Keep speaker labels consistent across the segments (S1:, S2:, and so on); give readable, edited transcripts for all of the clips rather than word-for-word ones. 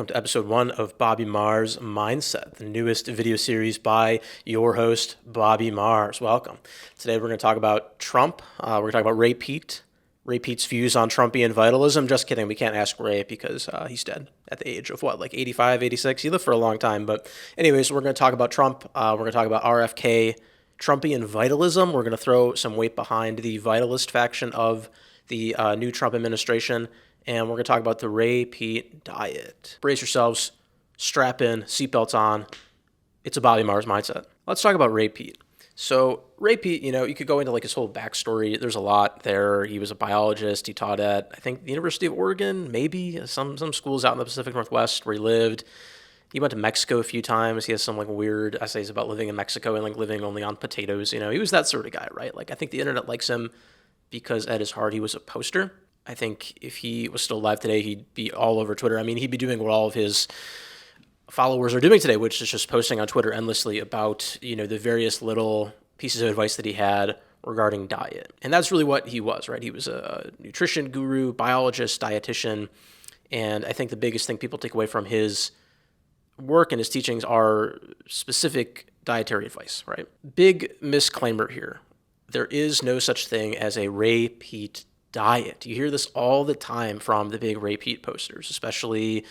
S1: welcome to episode 1 of Bobby Marr's Mindset, the newest video series by your host, Bobby Marrs. Welcome. Today we're going to talk about Trump. We're going to talk about Ray Peat. Ray Peat's views on Trumpian vitalism. Just kidding, we can't ask Ray because he's dead at the age of, 85, 86? He lived for a long time. But anyways, we're going to talk about Trump. We're going to talk about RFK, Trumpian vitalism. We're going to throw some weight behind the vitalist faction of the new Trump administration. And we're going to talk about the Ray Peat Diet. Brace yourselves, strap in, seatbelts on. It's a Bobby Marrs Mindset. Let's talk about Ray Peat. So Ray Peat, you could go into his whole backstory. There's a lot there. He was a biologist. He taught at, I think, the University of Oregon, maybe some schools out in the Pacific Northwest where he lived. He went to Mexico a few times. He has some weird essays about living in Mexico and living only on potatoes. He was that sort of guy, right? I think the internet likes him because at his heart he was a poster. I think if he was still alive today, he'd be all over Twitter. He'd be doing what all of his followers are doing today, which is just posting on Twitter endlessly about, the various little pieces of advice that he had regarding diet. And that's really what he was, right? He was a nutrition guru, biologist, dietitian. And I think the biggest thing people take away from his work and his teachings are specific dietary advice, right? Big misclaimer here. There is no such thing as a Ray Peat diet. You hear this all the time from the big Ray Peat posters, especially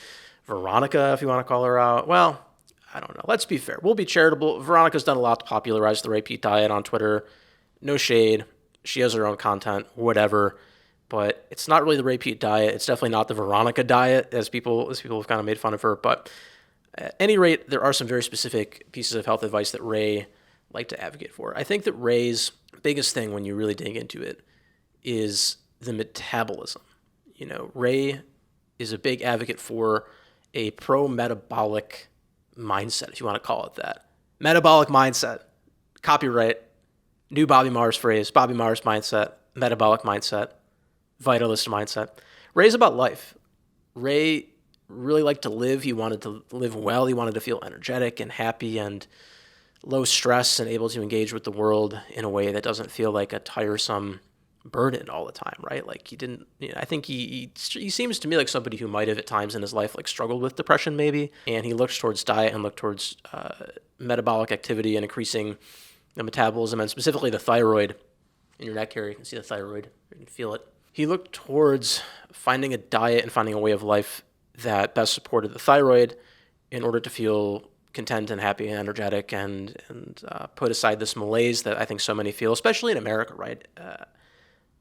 S1: Veronica, if you want to call her out. Well, I don't know. Let's be fair. We'll be charitable. Veronica's done a lot to popularize the Ray Peat diet on Twitter. No shade. She has her own content, whatever. But it's not really the Ray Peat diet. It's definitely not the Veronica diet, as people have kind of made fun of her. But at any rate, there are some very specific pieces of health advice that Ray liked to advocate for. I think that Ray's biggest thing when you really dig into it is the metabolism. Ray is a big advocate for a pro-metabolic mindset, if you want to call it that. Metabolic mindset. Copyright. New Bobby Marrs phrase. Bobby Marrs mindset. Metabolic mindset. Vitalist mindset. Ray's about life. Ray really liked to live. He wanted to live well. He wanted to feel energetic and happy and low stress and able to engage with the world in a way that doesn't feel like a tiresome burden all the time, right? He didn't, I think he seems to me like somebody who might have at times in his life struggled with depression maybe, and he looked towards diet and looked towards metabolic activity and increasing the metabolism and specifically the thyroid. In your neck here, you can see the thyroid, you can feel it. He looked towards finding a diet and finding a way of life that best supported the thyroid in order to feel content and happy and energetic and put aside this malaise that I think so many feel, especially in America, right?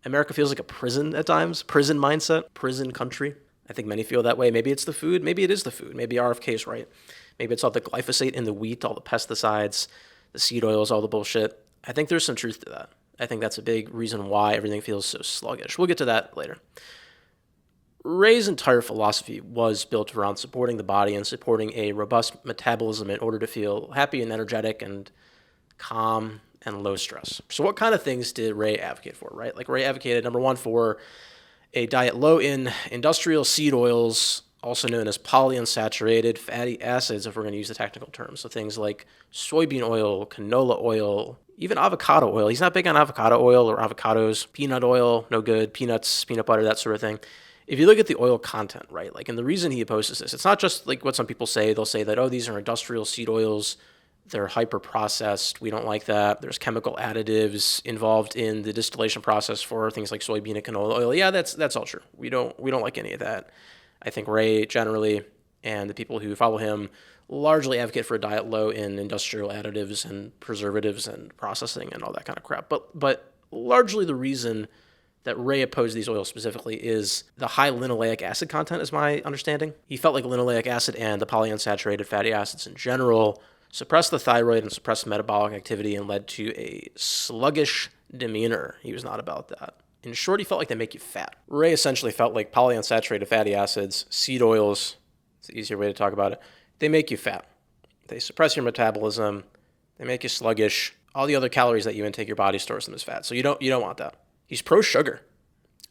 S1: America feels like a prison at times, prison mindset, prison country. I think many feel that way. Maybe it's the food. Maybe it is the food. Maybe RFK is right. Maybe it's all the glyphosate in the wheat, all the pesticides, the seed oils, all the bullshit. I think there's some truth to that. I think that's a big reason why everything feels so sluggish. We'll get to that later. Ray's entire philosophy was built around supporting the body and supporting a robust metabolism in order to feel happy and energetic and calm and low stress. So what kind of things did Ray advocate for, right? Ray advocated, number one, for a diet low in industrial seed oils, also known as polyunsaturated fatty acids, if we're going to use the technical terms. So things like soybean oil, canola oil, even avocado oil. He's not big on avocado oil or avocados. Peanut oil, no good. Peanuts, peanut butter, that sort of thing. If you look at the oil content, right, and the reason he opposes this, it's not just what some people say. They'll say that, these are industrial seed oils. They're hyper-processed. We don't like that. There's chemical additives involved in the distillation process for things like soybean and canola oil. Yeah, that's all true. We don't like any of that. I think Ray generally and the people who follow him largely advocate for a diet low in industrial additives and preservatives and processing and all that kind of crap. But largely the reason that Ray opposed these oils specifically is the high linoleic acid content, is my understanding. He felt like linoleic acid and the polyunsaturated fatty acids in general suppressed the thyroid and suppressed metabolic activity and led to a sluggish demeanor. He was not about that. In short, he felt like they make you fat. Ray essentially felt like polyunsaturated fatty acids, seed oils, it's an easier way to talk about it, they make you fat. They suppress your metabolism, they make you sluggish. All the other calories that you intake, your body stores them as fat. So you don't want that. He's pro-sugar.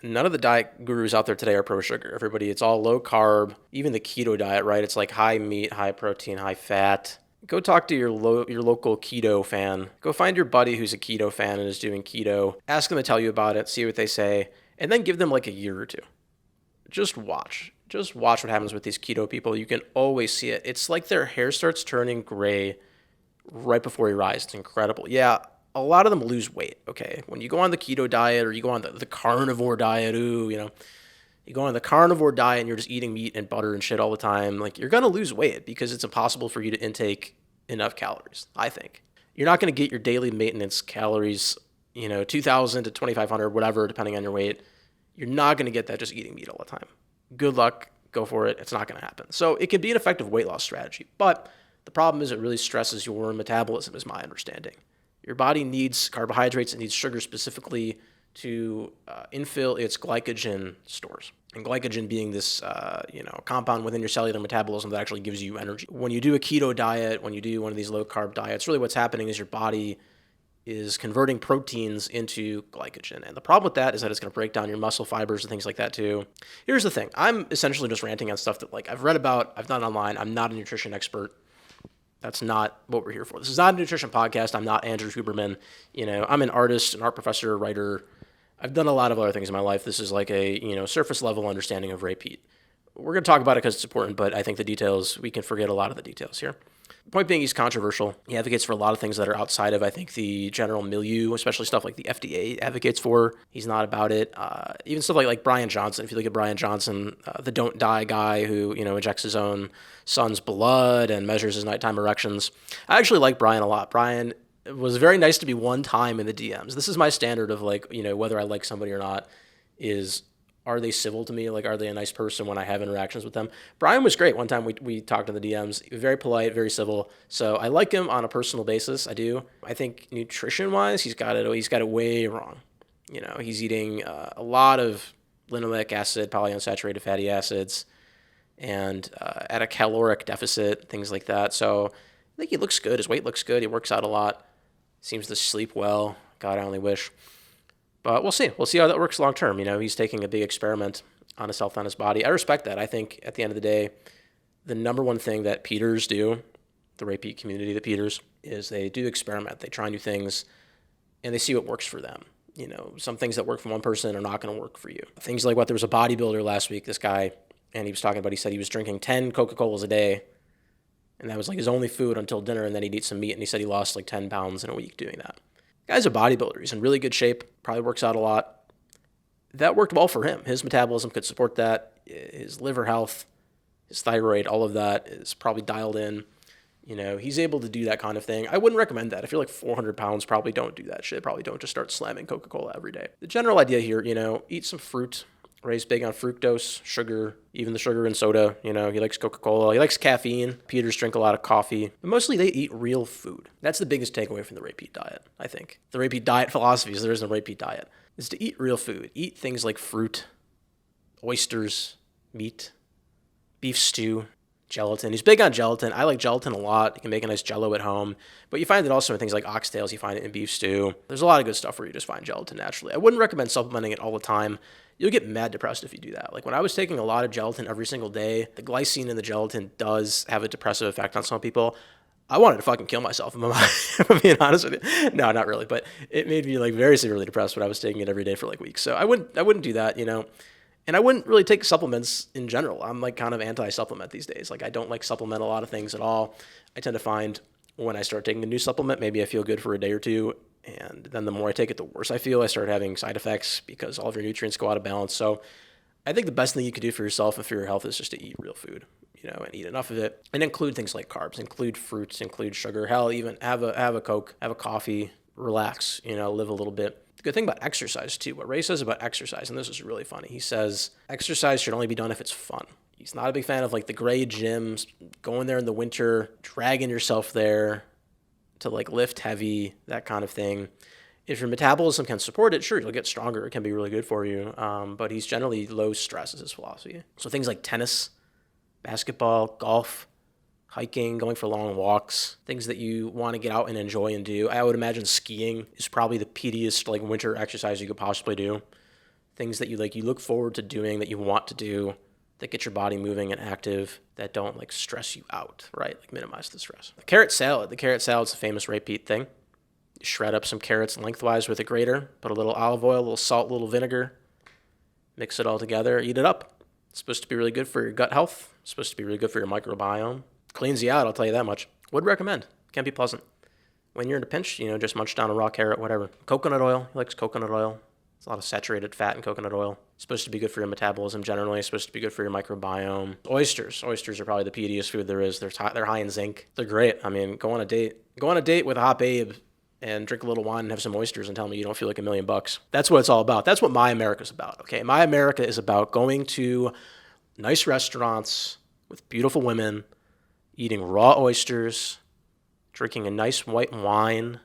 S1: None of the diet gurus out there today are pro-sugar. Everybody, it's all low carb. Even the keto diet, right? It's high meat, high protein, high fat. Go talk to your local keto fan. Go find your buddy who's a keto fan and is doing keto. Ask them to tell you about it, see what they say, and then give them a year or two. Just watch. Just watch what happens with these keto people. You can always see it. It's like their hair starts turning gray right before your eyes. It's incredible. Yeah, a lot of them lose weight, okay? When you go on the keto diet or you go on the carnivore diet, you go on the carnivore diet and you're just eating meat and butter and shit all the time, like you're going to lose weight because it's impossible for you to intake enough calories, I think. You're not going to get your daily maintenance calories, 2,000 to 2,500, whatever, depending on your weight. You're not going to get that just eating meat all the time. Good luck. Go for it. It's not going to happen. So it can be an effective weight loss strategy. But the problem is it really stresses your metabolism, is my understanding. Your body needs carbohydrates. It needs sugar specifically to infill its glycogen stores. And glycogen being this, compound within your cellular metabolism that actually gives you energy. When you do a keto diet, when you do one of these low-carb diets, really what's happening is your body is converting proteins into glycogen. And the problem with that is that it's going to break down your muscle fibers and things like that too. Here's the thing. I'm essentially just ranting on stuff that I've read about, I've done online. I'm not a nutrition expert. That's not what we're here for. This is not a nutrition podcast. I'm not Andrew Huberman. I'm an artist, an art professor, writer. I've done a lot of other things in my life. This is like a, surface level understanding of Ray Peat. We're going to talk about it because it's important, but I think the details, we can forget a lot of the details here. Point being, he's controversial. He advocates for a lot of things that are outside of, I think, the general milieu, especially stuff like the FDA advocates for. He's not about it. Even stuff like Brian Johnson. If you look at Brian Johnson, the Don't Die guy who, injects his own son's blood and measures his nighttime erections. I actually like Brian a lot. Brian was very nice to me one time in the DMs. This is my standard of whether I like somebody or not is, are they civil to me? Are they a nice person when I have interactions with them? Brian was great. One time we talked in the DMs, very polite, very civil. So I like him on a personal basis. I do. I think nutrition-wise, he's got it way wrong. He's eating a lot of linoleic acid, polyunsaturated fatty acids, and at a caloric deficit, things like that. So I think he looks good. His weight looks good. He works out a lot. Seems to sleep well. God, I only wish. But we'll see. We'll see how that works long term. He's taking a big experiment on his health, on his body. I respect that. I think at the end of the day, the number one thing that Peters do, the Ray Peat community, the Peters, is they do experiment. They try new things, and they see what works for them. Some things that work for one person are not going to work for you. Things like there was a bodybuilder last week, this guy, and he was talking about, he said he was drinking 10 Coca-Colas a day, and that was his only food until dinner, and then he'd eat some meat, and he said he lost 10 pounds in a week doing that. Guy's a bodybuilder. He's in really good shape, probably works out a lot. That worked well for him. His metabolism could support that. His liver health, his thyroid, all of that is probably dialed in. He's able to do that kind of thing. I wouldn't recommend that. If you're 400 pounds, probably don't do that shit. Probably don't just start slamming Coca-Cola every day. The general idea here, eat some fruit. Ray's big on fructose, sugar, even the sugar in soda. He likes Coca-Cola. He likes caffeine. Peters drink a lot of coffee. But mostly they eat real food. That's the biggest takeaway from the Ray Peat diet, I think. The Ray Peat diet philosophy is there is no Ray Peat diet. Is to eat real food. Eat things like fruit, oysters, meat, beef stew, gelatin. He's big on gelatin. I like gelatin a lot. You can make a nice jello at home. But you find it also in things like oxtails. You find it in beef stew. There's a lot of good stuff where you just find gelatin naturally. I wouldn't recommend supplementing it all the time. You'll get mad depressed if you do that. When I was taking a lot of gelatin every single day, the glycine in the gelatin does have a depressive effect on some people. I wanted to fucking kill myself, if I'm being honest with you. No, not really, but it made me very severely depressed when I was taking it every day for weeks. So I wouldn't do that, And I wouldn't really take supplements in general. I'm kind of anti-supplement these days. I don't supplement a lot of things at all. I tend to find when I start taking a new supplement, maybe I feel good for a day or two, and then the more I take it, the worse I feel. I start having side effects because all of your nutrients go out of balance. So I think the best thing you can do for yourself and for your health is just to eat real food, and eat enough of it, and include things like carbs, include fruits, include sugar. Hell, even have a Coke, have a coffee, relax, live a little bit. The good thing about exercise too, what Ray says about exercise, and this is really funny. He says exercise should only be done if it's fun. He's not a big fan of the gray gyms, going there in the winter, dragging yourself there to lift heavy, that kind of thing. If your metabolism can support it, sure, you'll get stronger. It can be really good for you. But he's generally low stress is his philosophy. So things like tennis, basketball, golf, hiking, going for long walks, things that you want to get out and enjoy and do. I would imagine skiing is probably the peatiest winter exercise you could possibly do. Things that you look forward to doing, that you want to do, that get your body moving and active, that don't stress you out, right? Minimize the stress. The carrot salad. The carrot salad's a famous Ray Peat thing. You shred up some carrots lengthwise with a grater, put a little olive oil, a little salt, a little vinegar, mix it all together, eat it up. It's supposed to be really good for your gut health. It's supposed to be really good for your microbiome. Cleans you out, I'll tell you that much. Would recommend. Can be pleasant. When you're in a pinch, just munch down a raw carrot, whatever. Coconut oil. He likes coconut oil. There's a lot of saturated fat in coconut oil. It's supposed to be good for your metabolism generally. It's supposed to be good for your microbiome. Oysters. Oysters are probably the peatiest food there is. They're high in zinc. They're great. I mean, go on a date. Go on a date with a hot babe and drink a little wine and have some oysters and tell me you don't feel like $1,000,000. That's what it's all about. That's what My America's about, okay? My America is about going to nice restaurants with beautiful women, eating raw oysters, drinking a nice white wine,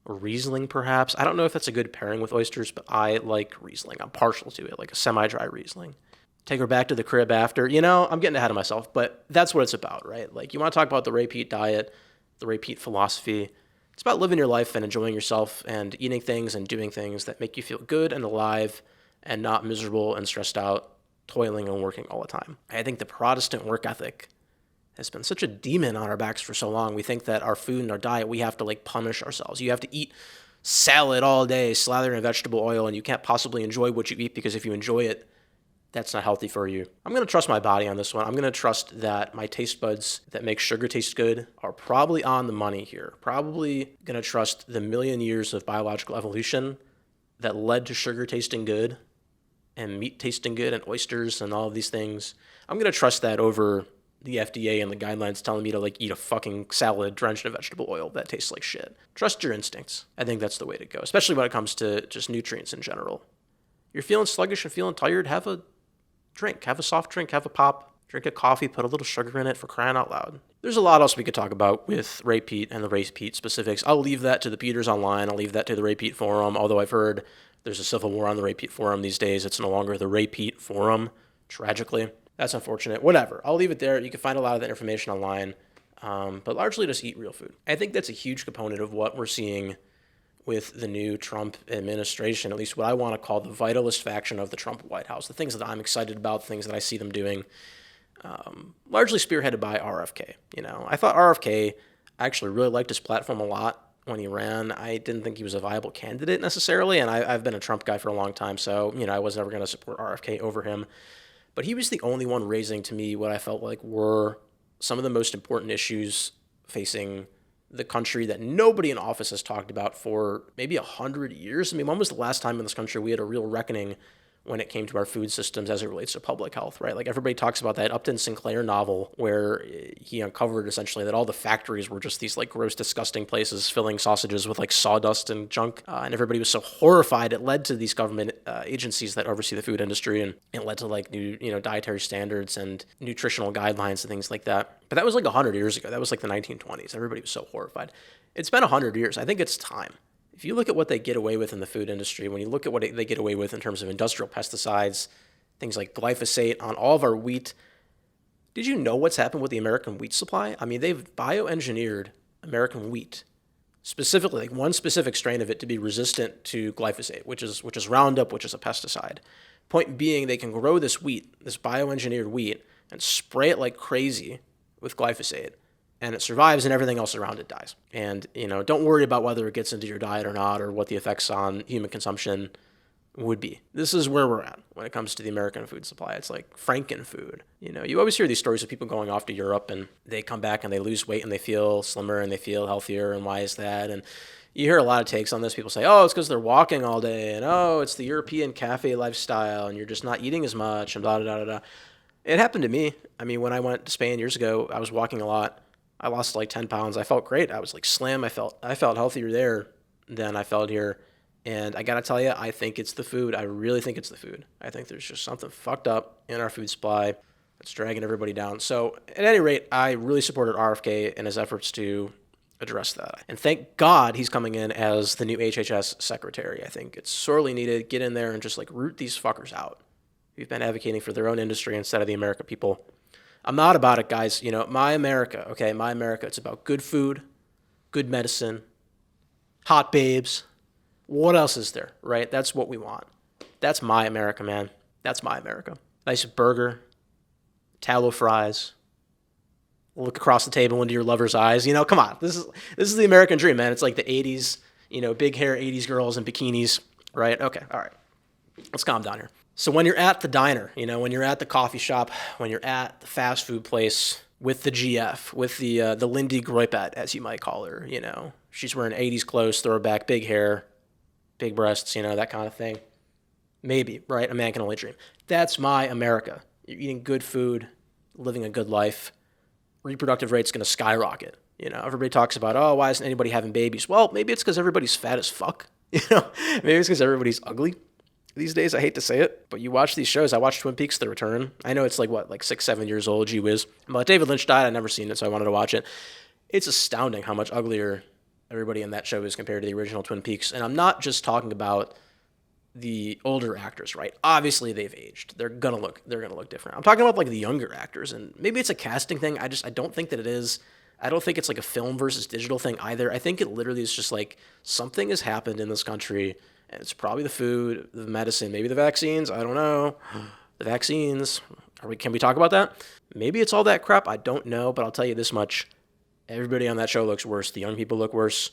S1: or Riesling perhaps. I don't know if that's a good pairing with oysters, but I like Riesling. I'm partial to it, like a semi-dry Riesling. Take her back to the crib after. I'm getting ahead of myself, but that's what it's about, right? Like, you want to talk about the Ray Peat diet, the Ray Peat philosophy. It's about living your life and enjoying yourself and eating things and doing things that make you feel good and alive and not miserable and stressed out, toiling and working all the time. I think the Protestant work ethic has been such a demon on our backs for so long. We think that our food and our diet, we have to punish ourselves. You have to eat salad all day, slathered in vegetable oil, and you can't possibly enjoy what you eat because if you enjoy it, that's not healthy for you. I'm going to trust my body on this one. I'm going to trust that my taste buds that make sugar taste good are probably on the money here. Probably going to trust the million years of biological evolution that led to sugar tasting good and meat tasting good and oysters and all of these things. I'm going to trust that over the FDA and the guidelines telling me to eat a fucking salad drenched in vegetable oil that tastes like shit. Trust your instincts. I think that's the way to go, especially when it comes to just nutrients in general. You're feeling sluggish and feeling tired, have a drink, have a soft drink, have a pop, drink a coffee, put a little sugar in it, for crying out loud. There's a lot else we could talk about with Ray Peat and the Ray Peat specifics. I'll leave that to the Peters online. I'll leave that to the Ray Peat forum, although I've heard there's a civil war on the Ray Peat forum these days. It's no longer the Ray Peat forum, tragically. That's unfortunate. Whatever. I'll leave it there. You can find a lot of that information online, but largely just eat real food. I think that's a huge component of what we're seeing with the new Trump administration, at least what I want to call the vitalist faction of the Trump White House, the things that I'm excited about, the things that I see them doing, largely spearheaded by RFK. I thought RFK, I actually really liked his platform a lot when he ran. I didn't think he was a viable candidate necessarily, and I've been a Trump guy for a long time, so, I was never going to support RFK over him. But he was the only one raising, to me, what I felt like were some of the most important issues facing the country that nobody in office has talked about for maybe 100 years. I mean, when was the last time in this country we had a real reckoning when it came to our food systems as it relates to public health, right? Like, everybody talks about that Upton Sinclair novel where he uncovered essentially that all the factories were just these gross, disgusting places filling sausages with sawdust and junk. And everybody was so horrified. It led to these government agencies that oversee the food industry, and it led to new, dietary standards and nutritional guidelines and things like that. But that was 100 years ago. That was the 1920s. Everybody was so horrified. It's been 100 years. I think it's time. If you look at what they get away with in the food industry, when you look at what they get away with in terms of industrial pesticides, things like glyphosate on all of our wheat, did you know what's happened with the American wheat supply? I mean, they've bioengineered American wheat, specifically one specific strain of it to be resistant to glyphosate, which is Roundup, which is a pesticide. Point being, they can grow this wheat, this bioengineered wheat, and spray it like crazy with glyphosate, and it survives and everything else around it dies. And, don't worry about whether it gets into your diet or not, or what the effects on human consumption would be. This is where we're at when it comes to the American food supply. It's like Frankenfood. You always hear these stories of people going off to Europe and they come back and they lose weight and they feel slimmer and they feel healthier, and why is that? And you hear a lot of takes on this. People say, oh, it's because they're walking all day, and oh, it's the European cafe lifestyle, and you're just not eating as much, and blah, blah, blah, blah. It happened to me. I mean, when I went to Spain years ago, I was walking a lot. I lost 10 pounds. I felt great. I was slim. I felt healthier there than I felt here. And I got to tell you, I think it's the food. I really think it's the food. I think there's just something fucked up in our food supply that's dragging everybody down. So at any rate, I really supported RFK in his efforts to address that. And thank God he's coming in as the new HHS secretary. I think it's sorely needed. Get in there and just root these fuckers out. Who've been advocating for their own industry instead of the American people. I'm not about it, guys. My America, okay? My America. It's about good food, good medicine, hot babes. What else is there, right? That's what we want. That's my America, man. That's my America. Nice burger, tallow fries. Look across the table into your lover's eyes. Come on. This is the American dream, man. It's like the 80s, big hair 80s girls in bikinis, right? Okay, all right. Let's calm down here. So when you're at the diner, when you're at the coffee shop, when you're at the fast food place with the GF, with the Lindy Groypat, as you might call her, she's wearing 80s clothes, throwback, big hair, big breasts, that kind of thing. Maybe, right? A man can only dream. That's my America. You're eating good food, living a good life. Reproductive rate's going to skyrocket. Everybody talks about, oh, why isn't anybody having babies? Well, maybe it's because everybody's fat as fuck. Maybe it's because everybody's ugly these days. I hate to say it, but you watch these shows. I watched Twin Peaks: The Return. I know it's like 6-7 years old, gee whiz. But David Lynch died. I'd never seen it, so I wanted to watch it. It's astounding how much uglier everybody in that show is compared to the original Twin Peaks. And I'm not just talking about the older actors, right? Obviously they've aged. They're gonna look different. I'm talking about like the younger actors, and maybe it's a casting thing. I don't think that it is. I don't think it's like a film versus digital thing either. I think it literally is just like something has happened in this country, and it's probably the food, the medicine, maybe the vaccines. I don't know. The vaccines. Can we talk about that? Maybe it's all that crap. I don't know, but I'll tell you this much. Everybody on that show looks worse. The young people look worse.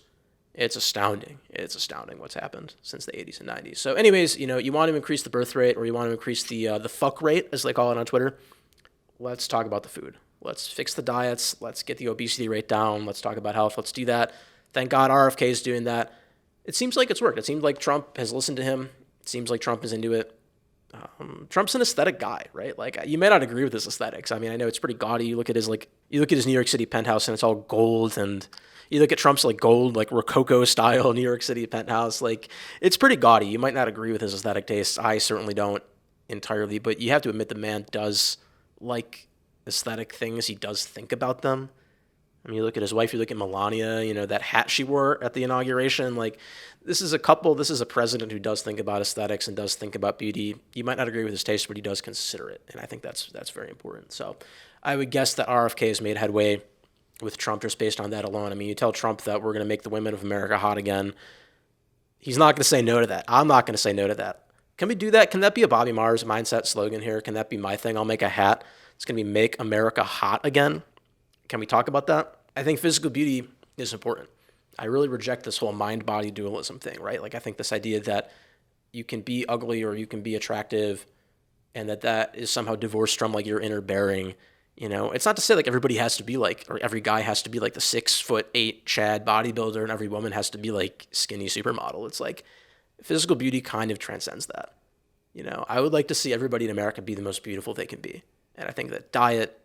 S1: It's astounding. It's astounding what's happened since the 80s and 90s. So anyways, you want to increase the birth rate, or you want to increase the fuck rate, as they call it on Twitter. Let's talk about the food. Let's fix the diets. Let's get the obesity rate down. Let's talk about health. Let's do that. Thank God RFK is doing that. It seems like it's worked. It seems like Trump has listened to him. It seems like Trump is into it. Trump's an aesthetic guy, right? Like, you may not agree with his aesthetics. I mean, I know it's pretty gaudy. You look at his New York City penthouse, and it's all gold, and you look at Trump's like gold, like Rococo style New York City penthouse. Like, it's pretty gaudy. You might not agree with his aesthetic tastes. I certainly don't entirely, but you have to admit the man does like aesthetic things. He does think about them. I mean, you look at his wife, you look at Melania, that hat she wore at the inauguration. Like, this is a president who does think about aesthetics and does think about beauty. You might not agree with his taste, but he does consider it. And I think that's very important. So I would guess that RFK has made headway with Trump just based on that alone. I mean, you tell Trump that we're going to make the women of America hot again. He's not going to say no to that. I'm not going to say no to that. Can we do that? Can that be a Bobby Mars mindset slogan here? Can that be my thing? I'll make a hat. It's going to be Make America Hot Again. Can we talk about that? I think physical beauty is important. I really reject this whole mind-body dualism thing, right? Like, I think this idea that you can be ugly or you can be attractive, and that is somehow divorced from like your inner bearing. It's not to say like everybody has to be like, or every guy has to be like the 6'8" Chad bodybuilder, and every woman has to be like skinny supermodel. It's like physical beauty kind of transcends that. I would like to see everybody in America be the most beautiful they can be. And I think that diet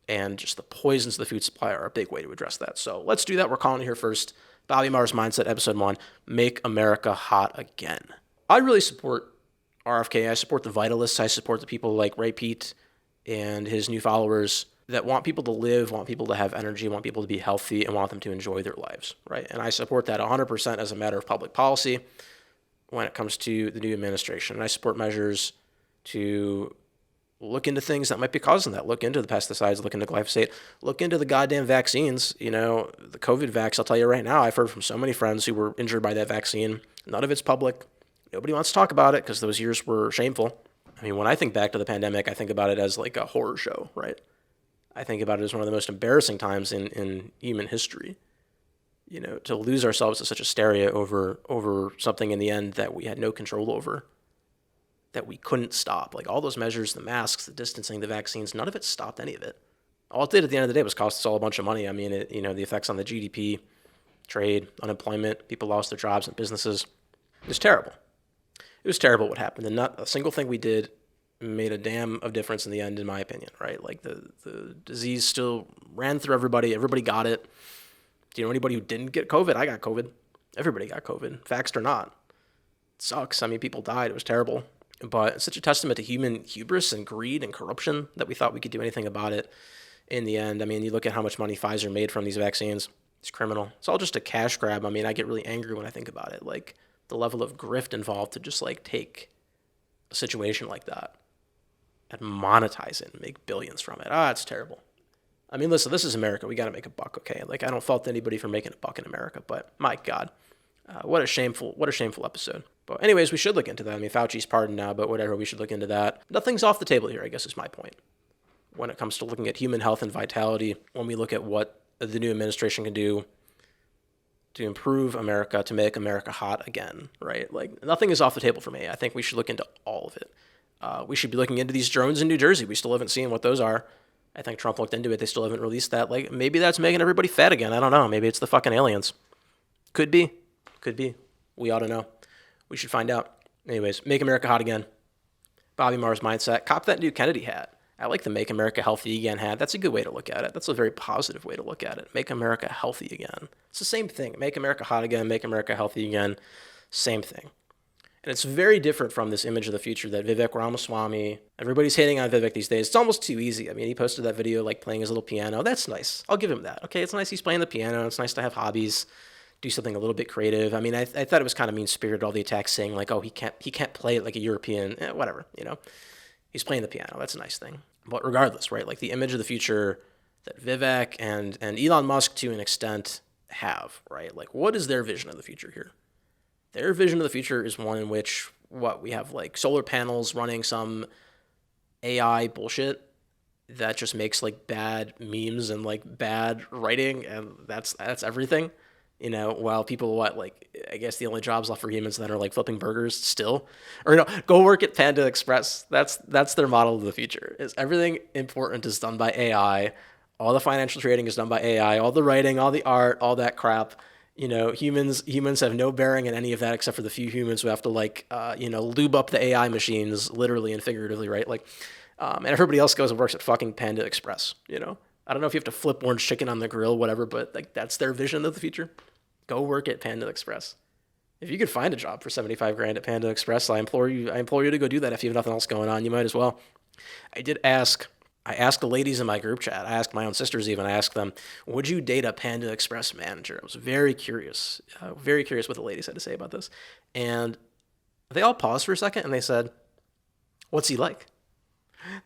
S1: and just the poisons of the food supply are a big way to address that. So let's do that. We're calling it here first. Bobby Mars Mindset, Episode 1, Make America Hot Again. I really support RFK. I support the vitalists. I support the people like Ray Peat and his new followers that want people to live, want people to have energy, want people to be healthy, and want them to enjoy their lives, right? And I support that 100% as a matter of public policy when it comes to the new administration. And I support measures to look into things that might be causing that. Look into the pesticides, look into glyphosate, look into the goddamn vaccines. The COVID vax, I'll tell you right now, I've heard from so many friends who were injured by that vaccine. None of it's public. Nobody wants to talk about it because those years were shameful. I mean, when I think back to the pandemic, I think about it as like a horror show, right? I think about it as one of the most embarrassing times in human history. To lose ourselves to such hysteria over something in the end that we had no control over, that we couldn't stop. Like, all those measures, the masks, the distancing, the vaccines, none of it stopped any of it. All it did at the end of the day was cost us all a bunch of money. I mean, the effects on the GDP, trade, unemployment, people lost their jobs and businesses. It was terrible. It was terrible what happened, and not a single thing we did made a damn of difference in the end, in my opinion, right? Like, the disease still ran through everybody. Everybody got it. Do you know anybody who didn't get COVID? I got COVID. Everybody got COVID, vaxxed or not. It sucks. I mean, people died. It was terrible. But it's such a testament to human hubris and greed and corruption that we thought we could do anything about it in the end. I mean, you look at how much money Pfizer made from these vaccines. It's criminal. It's all just a cash grab. I mean, I get really angry when I think about it. Like, the level of grift involved to just like take a situation like that and monetize it and make billions from it. It's terrible. I mean, listen, this is America. We got to make a buck, okay? Like, I don't fault anybody for making a buck in America, but my God, what a shameful episode. But anyways, we should look into that. I mean, Fauci's pardoned now, but whatever, we should look into that. Nothing's off the table here, I guess, is my point. When it comes to looking at human health and vitality, when we look at what the new administration can do to improve America, to make America hot again, right? Like, nothing is off the table for me. I think we should look into all of it. We should be looking into these drones in New Jersey. We still haven't seen what those are. I think Trump looked into it. They still haven't released that. Like, maybe that's making everybody fat again. I don't know. Maybe it's the fucking aliens. Could be. Could be. We ought to know. We should find out. Anyways, make America hot again. Bobby Marrs mindset. Cop that new Kennedy hat. I like the Make America Healthy Again hat. That's a good way to look at it. That's a very positive way to look at it. Make America healthy again. It's the same thing. Make America hot again. Make America healthy again. Same thing. And it's very different from this image of the future that Vivek Ramaswamy, everybody's hating on Vivek these days. It's almost too easy. I mean, he posted that video like playing his little piano. That's nice. I'll give him that. Okay, it's nice he's playing the piano. It's nice to have hobbies, do something a little bit creative. I mean, I thought it was kind of mean-spirited, all the attacks saying like, oh, he can't play it like a European, whatever, you know. He's playing the piano. That's a nice thing. But regardless, right, like the image of the future that Vivek and Elon Musk to an extent have, right? Like, what is their vision of the future here? Their vision of the future is one in which, we have like solar panels running some AI bullshit that just makes like bad memes and like bad writing, and that's everything, you know, while people, I guess the only jobs left for humans that are like flipping burgers still, or no, go work at Panda Express. That's their model of the future, is everything important is done by AI. All the financial trading is done by AI, all the writing, all the art, all that crap. You know, humans have no bearing in any of that except for the few humans who have to lube up the AI machines, literally and figuratively, right? Like, and everybody else goes and works at fucking Panda Express, you know? I don't know if you have to flip orange chicken on the grill, whatever, but like that's their vision of the future. Go work at Panda Express. If you could find a job for $75,000 at Panda Express, I implore you to go do that. If you have nothing else going on, you might as well. I asked the ladies in my group chat, I asked my own sisters even, I asked them, would you date a Panda Express manager? I was very curious what the ladies had to say about this. And they all paused for a second and they said, what's he like?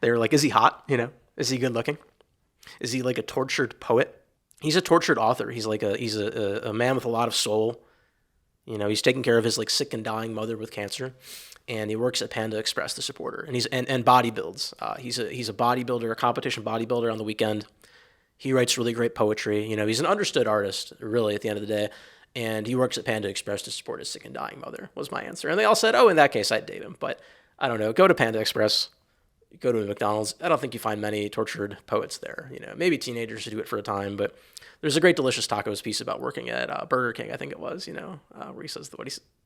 S1: They were like, is he hot? You know, is he good looking? Is he like a tortured poet? He's a tortured author. He's a man with a lot of soul. You know, he's taking care of his like sick and dying mother with cancer. And he works at Panda Express to support her, and he's bodybuilds. He's a bodybuilder, a competition bodybuilder on the weekend. He writes really great poetry. You know, he's an understood artist, really, at the end of the day. And he works at Panda Express to support his sick and dying mother, was my answer. And they all said, oh, in that case, I'd date him. But I don't know. Go to Panda Express. Go to a McDonald's. I don't think you find many tortured poets there. You know, maybe teenagers who do it for a time. But there's a great Delicious Tacos piece about working at Burger King, I think it was, you know, where he says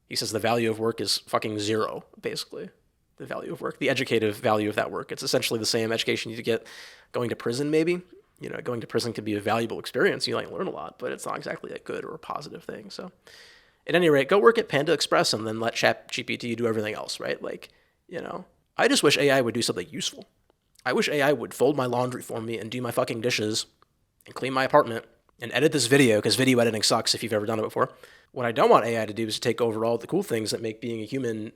S1: he says the value of work is fucking zero, basically. The value of work, the educative value of that work. It's essentially the same education you get going to prison, maybe. You know, going to prison can be a valuable experience. You learn a lot, but it's not exactly a good or a positive thing. So at any rate, go work at Panda Express and then let ChatGPT do everything else, right? Like, you know, I just wish AI would do something useful. I wish AI would fold my laundry for me and do my fucking dishes and clean my apartment and edit this video, because video editing sucks if you've ever done it before. What I don't want AI to do is to take over all the cool things that make being a human,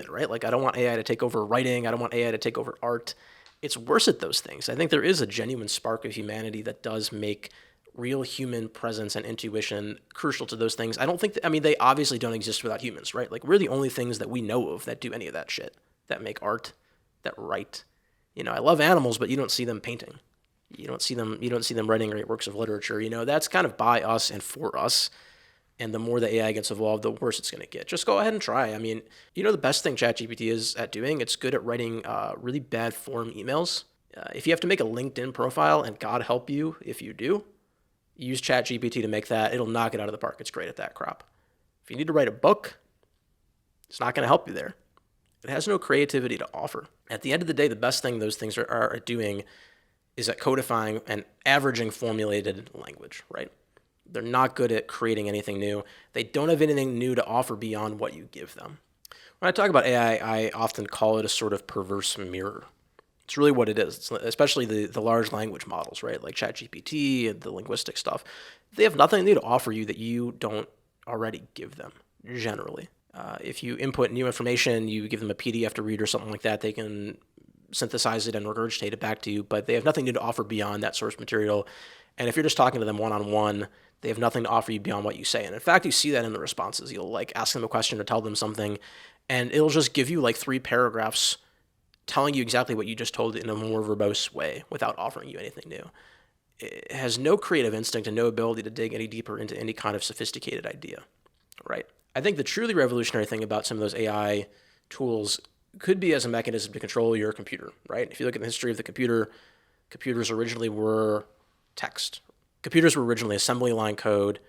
S1: right? Like, I don't want AI to take over writing. I don't want AI to take over art. It's worse at those things. I think there is a genuine spark of humanity that does make real human presence and intuition crucial to those things. I don't think they obviously don't exist without humans, right? Like, we're the only things that we know of that do any of that shit, that make art, that write. You know, I love animals, but you don't see them painting. You don't see them writing great works of literature. You know, that's kind of by us and for us. And the more the AI gets evolved, the worse it's going to get. Just go ahead and try. I mean, you know, the best thing ChatGPT is at doing, it's good at writing really bad form emails. If you have to make a LinkedIn profile, and God help you if you do, use ChatGPT to make that. It'll knock it out of the park. It's great at that crap. If you need to write a book, it's not going to help you there. It has no creativity to offer. At the end of the day, the best thing those things are doing is at codifying and averaging formulated language, right? They're not good at creating anything new. They don't have anything new to offer beyond what you give them. When I talk about AI, I often call it a sort of perverse mirror. It's really what it is. It's especially the large language models, right? Like ChatGPT and the linguistic stuff. They have nothing new to offer you that you don't already give them, generally. If you input new information, you give them a PDF to read or something like that, they can synthesize it and regurgitate it back to you, but they have nothing new to offer beyond that source material. And if you're just talking to them one-on-one, they have nothing to offer you beyond what you say. And in fact, you see that in the responses. You'll like ask them a question or tell them something, and it'll just give you like 3 paragraphs telling you exactly what you just told it in a more verbose way without offering you anything new. It has no creative instinct and no ability to dig any deeper into any kind of sophisticated idea, right? I think the truly revolutionary thing about some of those AI tools could be as a mechanism to control your computer, right? If you look at the history of the computer, computers originally were text. Computers were originally assembly line code,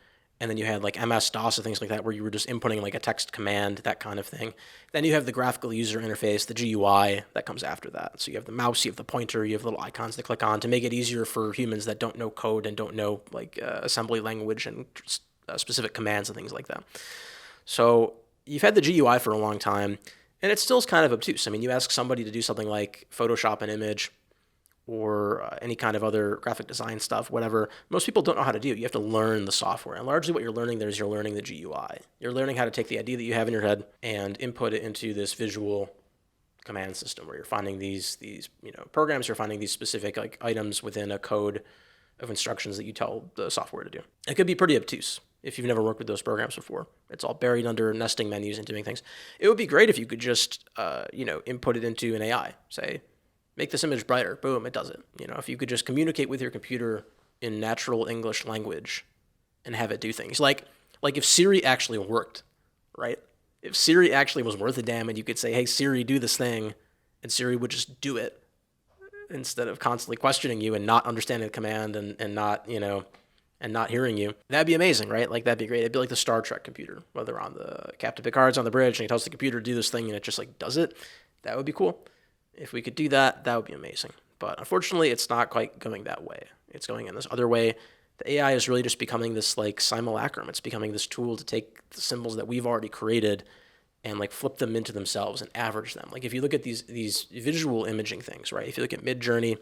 S1: and then you had like MS-DOS and things like that, where you were just inputting like a text command, that kind of thing. Then you have the graphical user interface, the GUI, that comes after that. So you have the mouse, you have the pointer, you have little icons to click on to make it easier for humans that don't know code and don't know like assembly language and specific commands and things like that. So you've had the GUI for a long time, and it still is kind of obtuse. I mean, you ask somebody to do something like Photoshop an image or any kind of other graphic design stuff, whatever, most people don't know how to do it. You have to learn the software. And largely what you're learning there is you're learning the GUI. You're learning how to take the idea that you have in your head and input it into this visual command system where you're finding these programs, you're finding these specific like items within a code of instructions that you tell the software to do. It could be pretty obtuse if you've never worked with those programs before. It's all buried under nesting menus and doing things. It would be great if you could just, input it into an AI. Say, make this image brighter. Boom, it does it. If you could just communicate with your computer in natural English language and have it do things. Like if Siri actually worked, right? If Siri actually was worth a damn and you could say, hey, Siri, do this thing, and Siri would just do it instead of constantly questioning you and not understanding the command and not, and not hearing you. That'd be amazing, right? Like, that'd be great. It'd be like the Star Trek computer, whether on the Captain Picard's on the bridge and he tells the computer to do this thing and it just like does it. That would be cool. If we could do that, that would be amazing. But unfortunately, it's not quite going that way. It's going in this other way. The AI is really just becoming this like simulacrum. It's becoming this tool to take the symbols that we've already created and like flip them into themselves and average them. Like if you look at these visual imaging things, right? If you look at Midjourney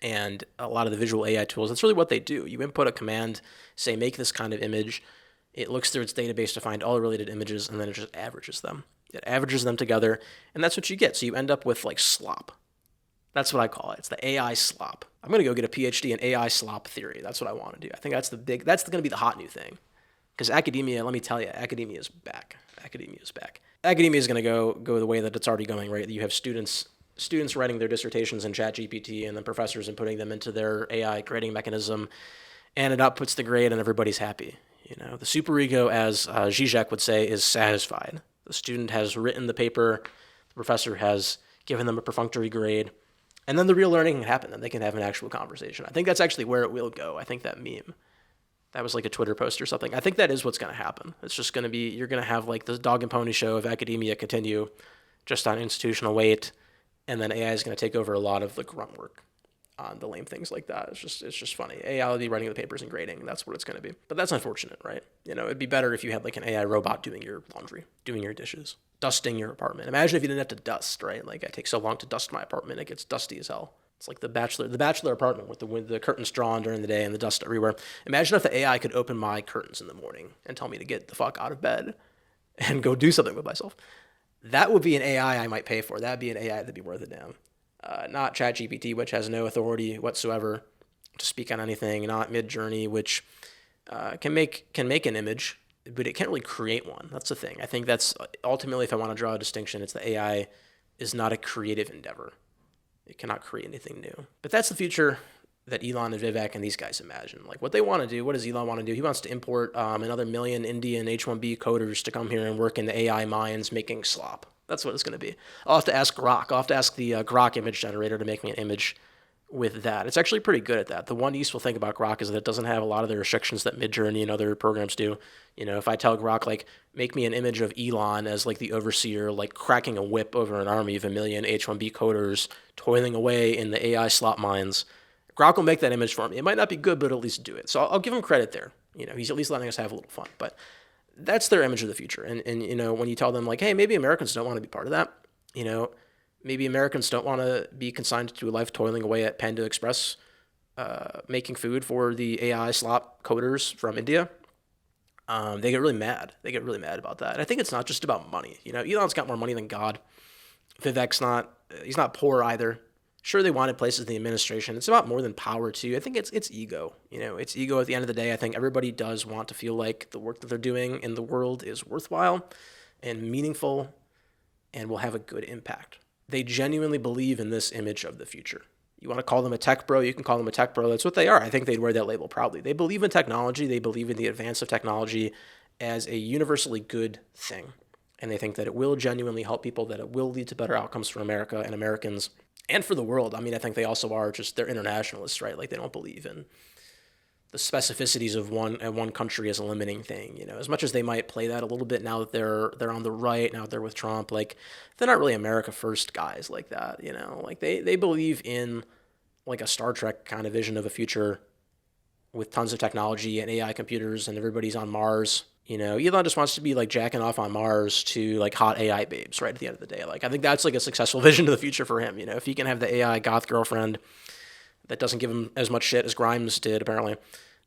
S1: and a lot of the visual AI tools, that's really what they do. You input a command, say make this kind of image. It looks through its database to find all related images, and then it just averages them. It averages them together, and that's what you get. So you end up with like slop. That's what I call it. It's the AI slop. I'm going to go get a PhD in AI slop theory. That's what I want to do. I think that's going to be the hot new thing. Because academia, let me tell you, academia is back. Academia is back. Academia is going to go the way that it's already going, right? You have students writing their dissertations in ChatGPT and then professors inputting them into their AI grading mechanism, and it outputs the grade and everybody's happy. The superego, as Zizek would say, is satisfied. The student has written the paper, the professor has given them a perfunctory grade, and then the real learning can happen, and they can have an actual conversation. I think that's actually where it will go. I think that meme, that was like a Twitter post or something. I think that is what's going to happen. It's just going to be, you're going to have like the dog and pony show of academia continue just on institutional weight, and then AI is going to take over a lot of the grunt work on the lame things like that. It's just funny. AI will be writing the papers and grading, and that's what it's going to be. But that's unfortunate, right? It'd be better if you had like an AI robot doing your laundry, doing your dishes, dusting your apartment. Imagine if you didn't have to dust, right? Like, it takes so long to dust my apartment, it gets dusty as hell. It's like the bachelor apartment with the curtains drawn during the day and the dust everywhere. Imagine if the AI could open my curtains in the morning and tell me to get the fuck out of bed and go do something with myself. That would be an AI I might pay for. That'd be an AI that'd be worth a damn. Not ChatGPT, which has no authority whatsoever to speak on anything. Not Midjourney, which can make an image, but it can't really create one. That's the thing. I think that's ultimately, if I want to draw a distinction, it's the AI is not a creative endeavor. It cannot create anything new. But that's the future that Elon and Vivek and these guys imagine. Like, what they want to do, what does Elon want to do? He wants to import another million Indian H-1B coders to come here and work in the AI mines making slop. That's what it's going to be. I'll have to ask Grok. I'll have to ask the Grok image generator to make me an image with that. It's actually pretty good at that. The one useful thing about Grok is that it doesn't have a lot of the restrictions that Midjourney and other programs do. If I tell Grok, like, make me an image of Elon as, like, the overseer, like, cracking a whip over an army of a million H-1B coders toiling away in the AI slot mines, Grok will make that image for me. It might not be good, but it'll at least do it. So I'll give him credit there. He's at least letting us have a little fun. But that's their image of the future. And when you tell them, like, hey, maybe Americans don't want to be part of that, maybe Americans don't want to be consigned to a life toiling away at Panda Express, making food for the AI slop coders from India. They get really mad. They get really mad about that. And I think it's not just about money. Elon's got more money than God. Vivek's he's not poor either. Sure, they wanted places in the administration. It's about more than power, too. I think it's ego. It's ego at the end of the day. I think everybody does want to feel like the work that they're doing in the world is worthwhile and meaningful and will have a good impact. They genuinely believe in this image of the future. You want to call them a tech bro, you can call them a tech bro. That's what they are. I think they'd wear that label proudly. They believe in technology. They believe in the advance of technology as a universally good thing. and they think that it will genuinely help people, that it will lead to better outcomes for America and Americans and for the world. I mean, I think they also are just, they're internationalists, right? Like they don't believe in the specificities of one country as a limiting thing. As much as they might play that a little bit now that they're on the right, now that they're with Trump, like they're not really America first guys like that. Like they believe in like a Star Trek kind of vision of a future with tons of technology and AI computers and everybody's on Mars. Elon just wants to be like jacking off on Mars to like hot AI babes right at the end of the day. Like I think that's like a successful vision of the future for him. If he can have the AI goth girlfriend that doesn't give him as much shit as Grimes did, apparently,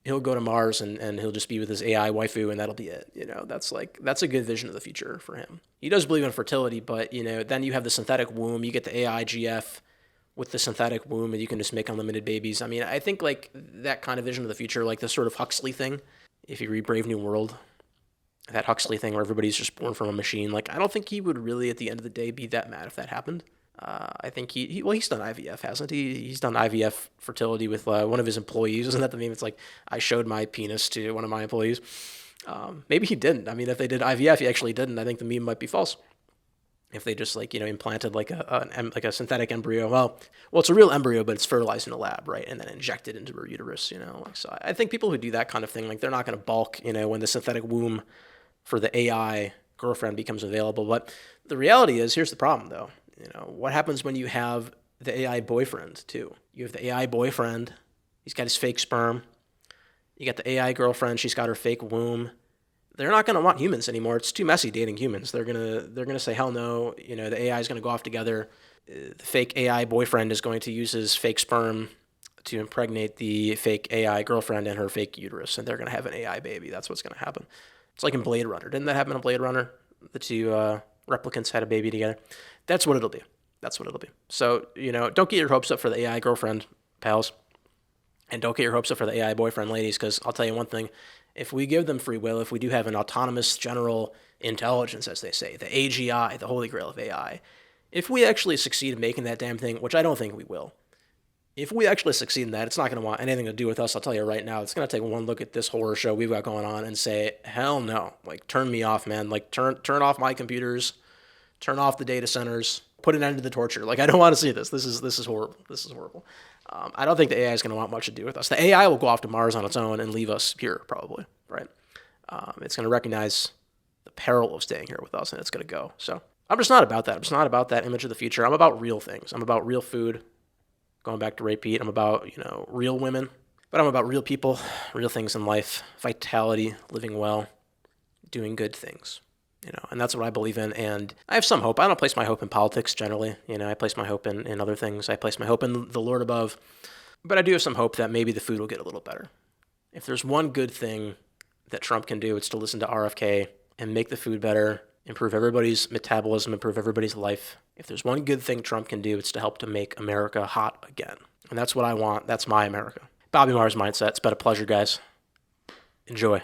S1: he'll go to Mars and he'll just be with his AI waifu and that'll be it. That's a good vision of the future for him. He does believe in fertility, but then you have the synthetic womb, you get the AI GF with the synthetic womb and you can just make unlimited babies. I mean, I think like that kind of vision of the future, like the sort of Huxley thing, if you read Brave New World, that Huxley thing where everybody's just born from a machine, like I don't think he would really at the end of the day be that mad if that happened. I think he's done IVF, hasn't he? He's done IVF fertility with one of his employees. Isn't that the meme? It's like, I showed my penis to one of my employees. Maybe he didn't. I mean, if they did IVF, he actually didn't. I think the meme might be false. If they just implanted like a synthetic embryo, well, it's a real embryo, but it's fertilized in a lab, right? And then injected into her uterus, So I think people who do that kind of thing, like they're not going to balk, when the synthetic womb for the AI girlfriend becomes available. But the reality is, here's the problem though. What happens when you have the AI boyfriend too? You have the AI boyfriend, he's got his fake sperm. You got the AI girlfriend, she's got her fake womb. They're not going to want humans anymore. It's too messy dating humans. They're gonna say hell no. The AI is going to go off together. The fake AI boyfriend is going to use his fake sperm to impregnate the fake AI girlfriend and her fake uterus, and they're going to have an AI baby. That's what's going to happen. It's like in Blade Runner. Didn't that happen in Blade Runner? The two replicants had a baby together. That's what it'll be. So, don't get your hopes up for the AI girlfriend, pals. And don't get your hopes up for the AI boyfriend, ladies, because I'll tell you one thing. If we give them free will, if we do have an autonomous general intelligence, as they say, the AGI, the holy grail of AI, if we actually succeed in making that damn thing, which I don't think we will, if we actually succeed in that, it's not going to want anything to do with us. I'll tell you right now, it's going to take one look at this horror show we've got going on and say, hell no, like turn me off, man. Like turn off my computers, turn off the data centers, put an end to the torture. Like I don't want to see this. This is horrible. This is horrible. I don't think the AI is going to want much to do with us. The AI will go off to Mars on its own and leave us here, probably, right? It's going to recognize the peril of staying here with us, and it's going to go. So I'm just not about that. I'm just not about that image of the future. I'm about real things. I'm about real food. Going back to Ray Peat, I'm about, real women. But I'm about real people, real things in life, vitality, living well, doing good things. And that's what I believe in. And I have some hope. I don't place my hope in politics generally. I place my hope in other things. I place my hope in the Lord above. But I do have some hope that maybe the food will get a little better. If there's one good thing that Trump can do, it's to listen to RFK and make the food better, improve everybody's metabolism, improve everybody's life. If there's one good thing Trump can do, it's to help to make America hot again. And that's what I want. That's my America. Bobby Mars Mindset. It's been a pleasure, guys. Enjoy.